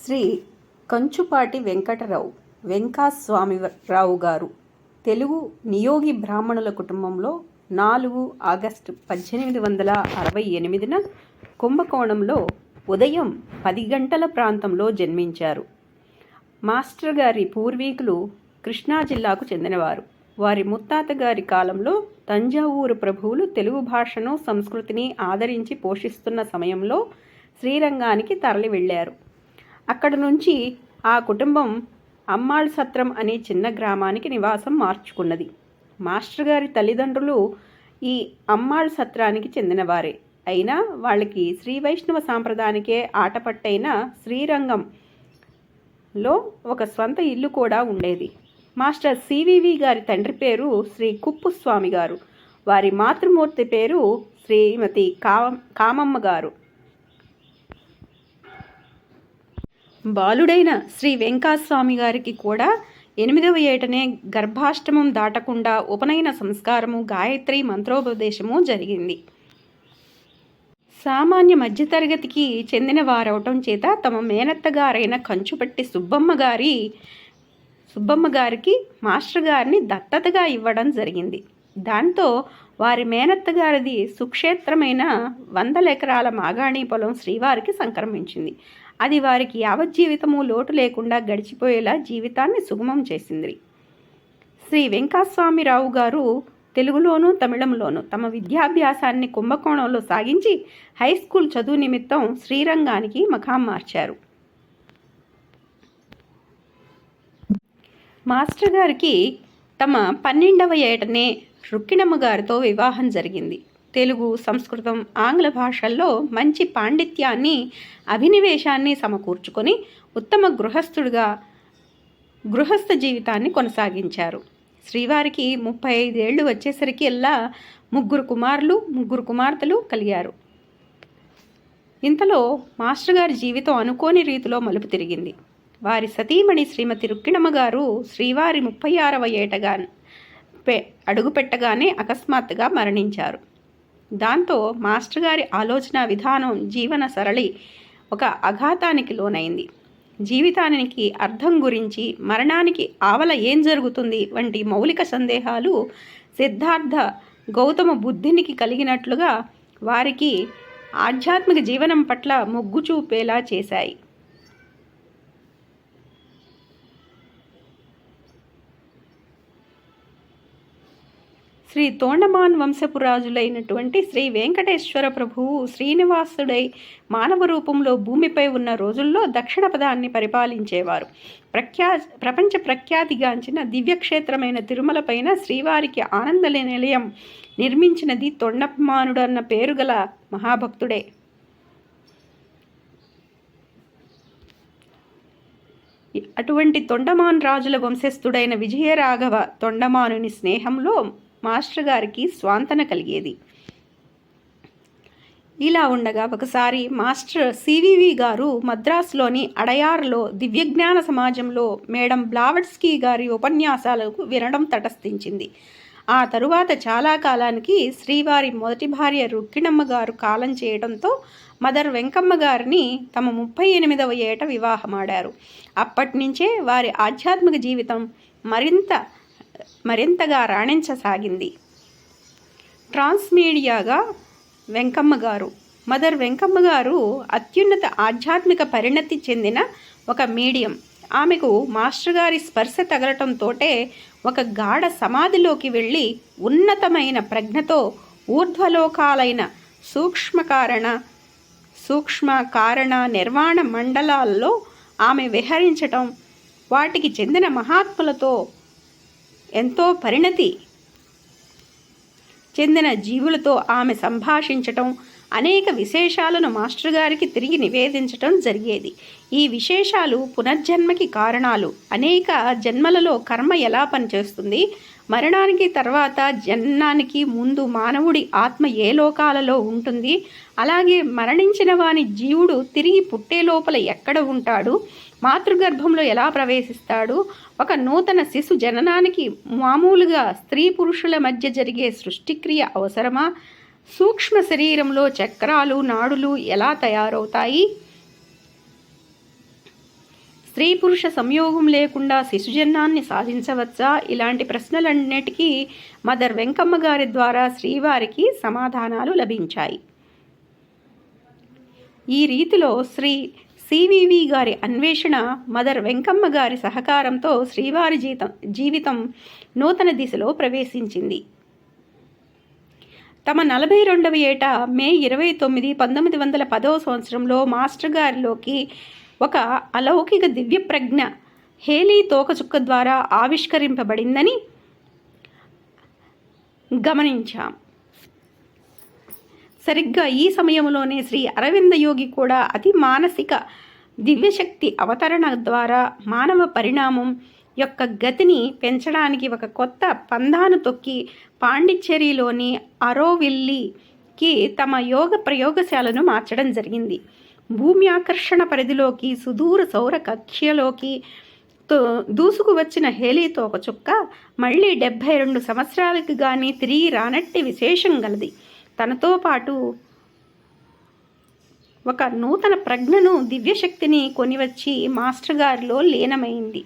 శ్రీ కంచుపాటి వెంకటరావు వెంకాస్వామిరావు గారు తెలుగు నియోగి బ్రాహ్మణుల కుటుంబంలో 4 ఆగస్టు 1868న కుంభకోణంలో ఉదయం 10 గంటల ప్రాంతంలో జన్మించారు. మాస్టర్ గారి పూర్వీకులు కృష్ణా జిల్లాకు చెందినవారు. వారి ముత్తాత గారి కాలంలో తంజావూరు ప్రభువులు తెలుగు భాషను, సంస్కృతిని ఆదరించి పోషిస్తున్న సమయంలో శ్రీరంగానికి తరలి వెళ్ళారు. అక్కడి నుంచి ఆ కుటుంబం అమ్మాళ్ సత్రం అనే చిన్న గ్రామానికి నివాసం మార్చుకున్నది. మాస్టర్ గారి తల్లిదండ్రులు ఈ అమ్మాళ్ సత్రానికి చెందినవారే అయినా వాళ్ళకి శ్రీ వైష్ణవ సాంప్రదాయానికే ఆటపట్టైన శ్రీరంగంలో ఒక స్వంత ఇల్లు కూడా ఉండేది. మాస్టర్ సివివి గారి తండ్రి పేరు శ్రీ కుప్పుస్వామి గారు. వారి మాతృమూర్తి పేరు శ్రీమతి కామమ్మ గారు. బాలుడైన శ్రీ వెంకాస్వామి గారికి కూడా 8వ ఏటనే గర్భాష్టమం దాటకుండా ఉపనయన సంస్కారము, గాయత్రి మంత్రోపదేశము జరిగింది. సామాన్య మధ్యతరగతికి చెందిన వారవటం చేత తమ మేనత్తగారైన కంచుపట్టి సుబ్బమ్మ గారికి మాస్టర్ గారిని దత్తతగా ఇవ్వడం జరిగింది. దాంతో వారి మేనత్తగారిది సుక్షేత్రమైన 100 ఎకరాల మాగాణి పొలం శ్రీవారికి సంక్రమించింది. అది వారికి యావజ్జీవితము లోటు లేకుండా గడిచిపోయేలా జీవితాన్ని సుగమం చేసింది. శ్రీ వెంకటస్వామిరావు గారు తెలుగులోనూ తమిళంలోనూ తమ విద్యాభ్యాసాన్ని కుంభకోణంలో సాగించి హై స్కూల్ చదువు నిమిత్తం శ్రీరంగానికి మకాం మార్చారు. మాస్టర్ గారికి తమ 12వ ఏటనే రుక్కిణమ్మ గారితో వివాహం జరిగింది. తెలుగు, సంస్కృతం, ఆంగ్ల భాషల్లో మంచి పాండిత్యాన్ని, అభినివేశాన్ని సమకూర్చుకొని ఉత్తమ గృహస్థ జీవితాన్ని కొనసాగించారు. శ్రీవారికి 35 ఏళ్ళు వచ్చేసరికి 3 కుమారులు, 3 కుమార్తెలు కలిగారు. ఇంతలో మాస్టర్ గారి జీవితం అనుకోని రీతిలో మలుపు తిరిగింది. వారి సతీమణి శ్రీమతి రుక్కిణమ్మ గారు శ్రీవారి 36వ ఏటగా అడుగుపెట్టగానే అకస్మాత్తుగా మరణించారు. దాంతో మాస్టర్ గారి ఆలోచన విధానం, జీవన సరళి ఒక అఘాతానికి లోనైంది. జీవితానికి అర్థం గురించి, మరణానికి ఆవల ఏం జరుగుతుంది వంటి మౌలిక సందేహాలు సిద్ధార్థ గౌతమ బుద్ధునికి కలిగినట్లుగా వారికి ఆధ్యాత్మిక జీవనం పట్ల మొగ్గు చూపేలా చేశాయి. శ్రీ తోండమాన్ వంశపు రాజులైనటువంటి శ్రీ వెంకటేశ్వర ప్రభువు శ్రీనివాసుడై మానవ రూపంలో భూమిపై ఉన్న రోజుల్లో దక్షిణ పదాన్ని పరిపాలించేవారు. ప్రపంచ ప్రఖ్యాతిగాంచిన దివ్యక్షేత్రమైన తిరుమల పైన శ్రీవారికి ఆనంద నిలయం నిర్మించినది తొండమానుడు అన్న పేరు గల మహాభక్తుడే. అటువంటి తొండమాన్ రాజుల వంశస్థుడైన విజయరాఘవ తొండమానుని స్నేహంలో మాస్టర్ గారికి స్వాంతన కలిగేది. ఇలా ఉండగా ఒకసారి మాస్టర్ సివివి గారు మద్రాసులోని అడయార్లో దివ్యజ్ఞాన సమాజంలో మేడం బ్లావట్స్కీ గారి ఉపన్యాసాలకు వినడం తటస్థించింది. ఆ తరువాత చాలా కాలానికి శ్రీవారి మొదటి భార్య రుక్కిణమ్మ గారు కాలం చేయడంతో మదర్ వెంకమ్మ గారిని తమ 38వ ఏట వివాహమాడారు. అప్పటి నుంచే వారి ఆధ్యాత్మిక జీవితం మరింతగా రాణించసాగింది. ట్రాన్స్మీడియాగా వెంకమ్మ గారు, మదర్ వెంకమ్మ గారు అత్యున్నత ఆధ్యాత్మిక పరిణతి చెందిన ఒక మీడియం. ఆమెకు మాస్టర్ గారి స్పర్శ తగలటంతోటే ఒక గాఢ సమాధిలోకి వెళ్ళి ఉన్నతమైన ప్రజ్ఞతో ఊర్ధ్వలోకాలైన సూక్ష్మ కారణ నిర్వాణ మండలాల్లో ఆమె విహరించటం, వాటికి చెందిన మహాత్ములతో ఎంతో పరిణతి చెందిన జీవులతో ఆమె సంభాషించటం, అనేక విశేషాలను మాస్టర్ గారికి తిరిగి నివేదించటం జరిగేది. ఈ విశేషాలు పునర్జన్మకి కారణాలు, అనేక జన్మలలో కర్మ ఎలా పనిచేస్తుంది, మరణానికి తర్వాత జన్మానికి ముందు మానవుడి ఆత్మ ఏ లోకాలలో ఉంటుంది, అలాగే మరణించిన వాని జీవుడు తిరిగి పుట్టే లోపల ఎక్కడ ఉంటాడు, మాతృగర్భంలో ఎలా ప్రవేశిస్తాడు, ఒక నూతన శిశు జననానికి మామూలుగా స్త్రీ పురుషుల మధ్య జరిగే సృష్టిక్రియ అవసరమా, సూక్ష్మ శరీరంలో చక్రాలు, నాడులు ఎలా తయారవుతాయి, స్త్రీ పురుష సంయోగం లేకుండా శిశుజన్మాన్ని సాధించవచ్చా? ఇలాంటి ప్రశ్నలన్నిటికీ మదర్ వెంకమ్మ గారి ద్వారా శ్రీవారికి సమాధానాలు లభించాయి. ఈ రీతిలో శ్రీ సివివి గారి అన్వేషణ, మదర్ వెంకమ్మ గారి సహకారంతో శ్రీవారి జీవితం నూతన దిశలో ప్రవేశించింది. తమ 42వ ఏట మే 29, 1910వ సంవత్సరంలో మాస్టర్ గారిలోకి ఒక అలౌకిక దివ్య ప్రజ్ఞ హేలీ తోకచుక్క ద్వారా ఆవిష్కరింపబడిందని గమనించాం. సరిగ్గా ఈ సమయంలోనే శ్రీ అరవింద యోగి కూడా అతి మానసిక దివ్యశక్తి అవతరణ ద్వారా మానవ పరిణామం యొక్క గతిని పెంచడానికి ఒక కొత్త పందాను తొక్కి పాండిచ్చేరిలోని అరోవిల్లీకి తమ యోగ ప్రయోగశాలను మార్చడం జరిగింది. భూమి ఆకర్షణ పరిధిలోకి సుదూర సౌర కక్ష్యలోకి దూసుకు వచ్చిన హేలీ తోకచుక్క మళ్ళీ 72 సంవత్సరాలకు కానీ తిరిగి రానట్టి విశేషం గలది. తనతో పాటు ఒక నూతన ప్రజ్ఞను, దివ్యశక్తిని కొనివచ్చి మాస్టర్ గారిలో లీనమైంది.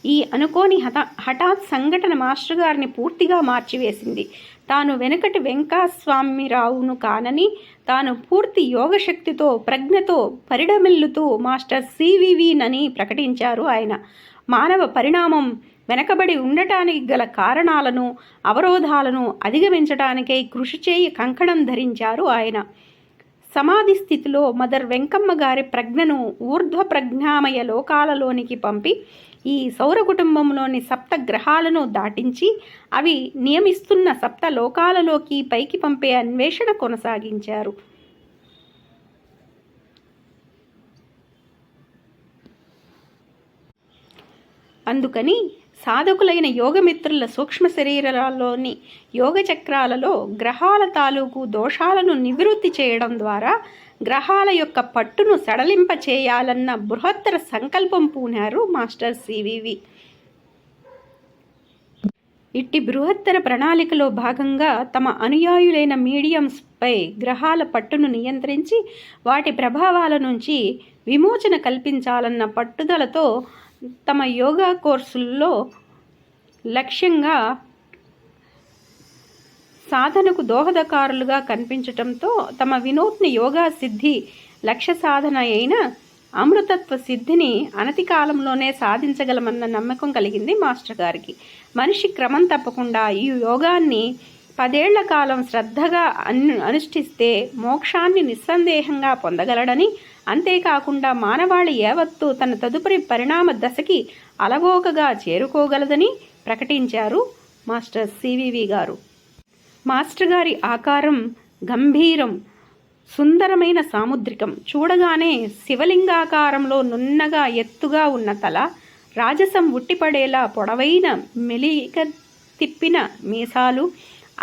ఈ అనుకోని హఠాత్ సంఘటన మాస్టర్ గారిని పూర్తిగా మార్చివేసింది. తాను వెనుకటి వెంకస్వామిరావును కానని, తాను పూర్తి యోగశక్తితో ప్రజ్ఞతో పరిడమిల్లుతూ మాస్టర్ సివివినని ప్రకటించారు ఆయన. మానవ పరిణామం వెనకబడి ఉండటానికి గల కారణాలను, అవరోధాలను అధిగమించడానికై కృషి చేయి కంకణం ధరించారు ఆయన. సమాధి స్థితిలో మదర్ వెంకమ్మ గారి ప్రజ్ఞను ఊర్ధ్వ ప్రజ్ఞామయ లోకాలలోనికి పంపి ఈ సౌర కుటుంబంలోని 7 గ్రహాలను దాటించి అవి నియమిస్తున్న 7 లోకాలలోకి పైకి పంపే అన్వేషణ కొనసాగించారు. అందుకని సాధకులైన యోగమిత్రుల సూక్ష్మ శరీరాల్లోని యోగ చక్రాలలో గ్రహాల తాలూకు దోషాలను నివృత్తి చేయడం ద్వారా గ్రహాల యొక్క పట్టును సడలింప చేయాలన్న బృహత్తర సంకల్పం పూనారు మాస్టర్ సివివి. ఇట్టి బృహత్తర ప్రణాళికలో భాగంగా తమ అనుయాయులైన మీడియంస్పై గ్రహాల పట్టును నియంత్రించి వాటి ప్రభావాల నుంచి విమోచన కల్పించాలన్న పట్టుదలతో తమ యోగా కోర్సుల్లో లక్ష్యంగా సాధనకు దోహదకారులుగా కనిపించటంతో తమ వినూత్న యోగా సిద్ధి లక్ష్య సాధన అయిన అమృతత్వ సిద్ధిని అనతి కాలంలోనే సాధించగలమన్న నమ్మకం కలిగింది మాస్టర్ గారికి. మనిషి క్రమం తప్పకుండా ఈ యోగాన్ని 10 ఏళ్ల కాలం శ్రద్ధగా అనుష్ఠిస్తే మోక్షాన్ని నిస్సందేహంగా పొందగలడని, అంతేకాకుండా మానవాళి యావత్తు తన తదుపరి పరిణామ దశకి అలవోకగా చేరుకోగలదని ప్రకటించారు మాస్టర్ సివివి గారు. మాస్టర్ గారి ఆకారం గంభీరం, సుందరమైన సాముద్రికం. చూడగానే శివలింగాకారంలో నున్నగా ఎత్తుగా ఉన్న తల, రాజసం ఉట్టిపడేలా పొడవైన మెలిక తిప్పిన మీసాలు,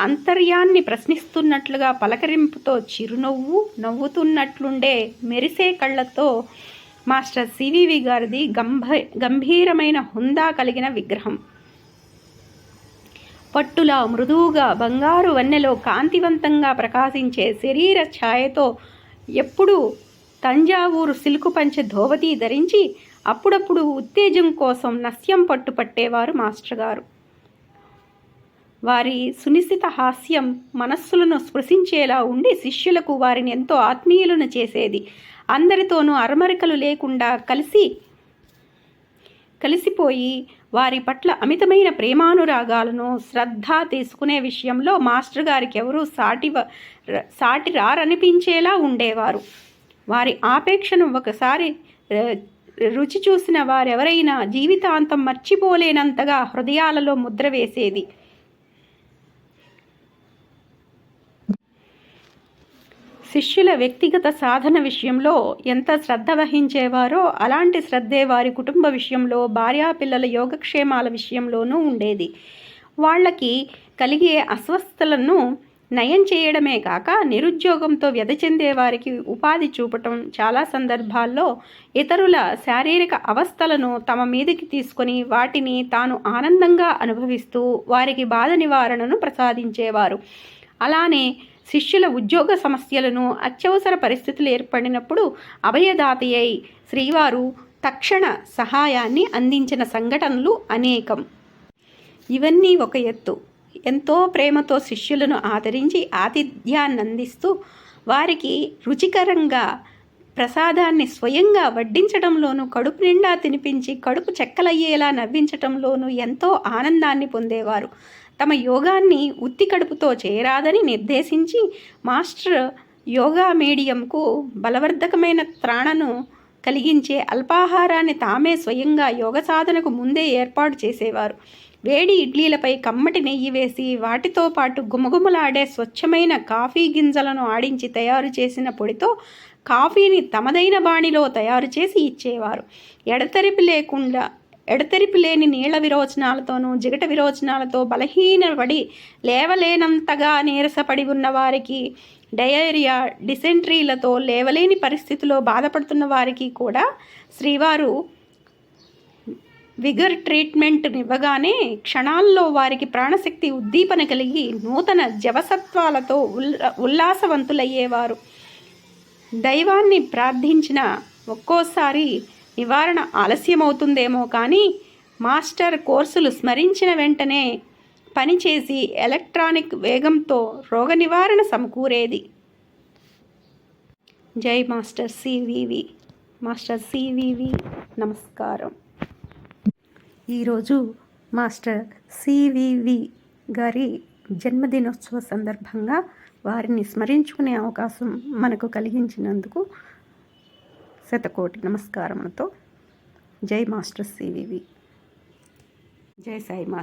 అంతర్యాన్ని ప్రశ్నిస్తున్నట్లుగా పలకరింపుతో చిరునవ్వు నవ్వుతున్నట్లుండే మెరిసే కళ్ళతో మాస్టర్ సివివి గారిది గంభీరమైన హుందా కలిగిన విగ్రహం. పట్టులా మృదువుగా బంగారు వన్నెలో కాంతివంతంగా ప్రకాశించే శరీర ఛాయతో ఎప్పుడూ తంజావూరు సిల్కు పంచె ధోవతి ధరించి అప్పుడప్పుడు ఉత్తేజం కోసం నస్యం పట్టుపట్టేవారు మాస్టర్ గారు. వారి సునిశిత హాస్యం మనస్సులను స్పృశించేలా ఉండి శిష్యులకు వారిని ఎంతో ఆత్మీయులను చేసేది. అందరితోనూ అరమరికలు లేకుండా కలిసిపోయి వారి పట్ల అమితమైన ప్రేమానురాగాలను, శ్రద్ధ తీసుకునే విషయంలో మాస్టర్ గారికి ఎవరూ సాటి రారనిపించేలా ఉండేవారు. వారి ఆపేక్షను ఒకసారి రుచి చూసిన వారెవరైనా జీవితాంతం మర్చిపోలేనంతగా హృదయాలలో ముద్ర వేసేది. శిష్యుల వ్యక్తిగత సాధన విషయంలో ఎంత శ్రద్ధ వహించేవారో అలాంటి శ్రద్ధే వారి కుటుంబ విషయంలో, భార్యాపిల్లల యోగక్షేమాల విషయంలోనూ ఉండేది. వాళ్ళకి కలిగే అస్వస్థతలను నయం చేయడమే కాక నిరుద్యోగంతో వ్యధ చెందే వారికి ఉపాధి చూపటం, చాలా సందర్భాల్లో ఇతరుల శారీరక అవస్థలను తమ మీదకి తీసుకొని వాటిని తాను ఆనందంగా అనుభవిస్తూ వారికి బాధ నివారణను ప్రసాదించేవారు. అలానే శిష్యుల ఉద్యోగ సమస్యలను, అత్యవసర పరిస్థితులు ఏర్పడినప్పుడు అభయదాతి అయి శ్రీవారు తక్షణ సహాయాన్ని అందించిన సంఘటనలు అనేకం. ఇవన్నీ ఒక ఎత్తు. ఎంతో ప్రేమతో శిష్యులను ఆదరించి ఆతిథ్యాన్ని అందిస్తూ వారికి రుచికరంగా ప్రసాదాన్ని స్వయంగా వడ్డించడంలోనూ, కడుపు నిండా తినిపించి కడుపు చెక్కలయ్యేలా నవ్వించటంలోనూ ఎంతో ఆనందాన్ని పొందేవారు. తమ యోగాన్ని ఉత్తి కడుపుతో చేయరాదని నిర్దేశించి మాస్టర్ యోగా మీడియంకు బలవర్ధకమైన త్రాణను కలిగించే అల్పాహారాన్ని తామే స్వయంగా యోగ సాధనకు ముందే ఏర్పాటు చేసేవారు. వేడి ఇడ్లీలపై కమ్మటి నెయ్యి వేసి వాటితో పాటు గుమగుమలాడే స్వచ్ఛమైన కాఫీ గింజలను ఆడించి తయారు చేసిన పొడితో కాఫీని తమదైన బాణిలో తయారు చేసి ఇచ్చేవారు. ఎడతెరిపి లేని నీళ్ల విరోచనాలతోనూ, జిగట విరోచనాలతో బలహీనపడి లేవలేనంతగా నీరసపడి ఉన్న వారికి, డయేరియా, డిసెంట్రీలతో లేవలేని పరిస్థితిలో బాధపడుతున్న వారికి కూడా శ్రీవారు విగర్ ట్రీట్మెంట్ ఇవ్వగానే క్షణాల్లో వారికి ప్రాణశక్తి ఉద్దీపన కలిగి నూతన జవసత్వాలతో ఉల్లాసవంతులయ్యేవారు. దైవాన్ని ప్రార్థించిన ఒక్కోసారి నివారణ ఆలస్యమవుతుందేమో కానీ మాస్టర్ కోర్సులు స్మరించిన వెంటనే పనిచేసి ఎలక్ట్రానిక్ వేగంతో రోగ నివారణ సమకూరేది. జై మాస్టర్ సివివి. మాస్టర్ సివివి నమస్కారం. ఈరోజు మాస్టర్ సివివి గారి జన్మదినోత్సవ సందర్భంగా వారిని స్మరించుకునే అవకాశం మనకు కలిగించినందుకు శతకోటి నమస్కారములతో జై మాస్టర్ సివివి. జై సాయి మాస్టర్.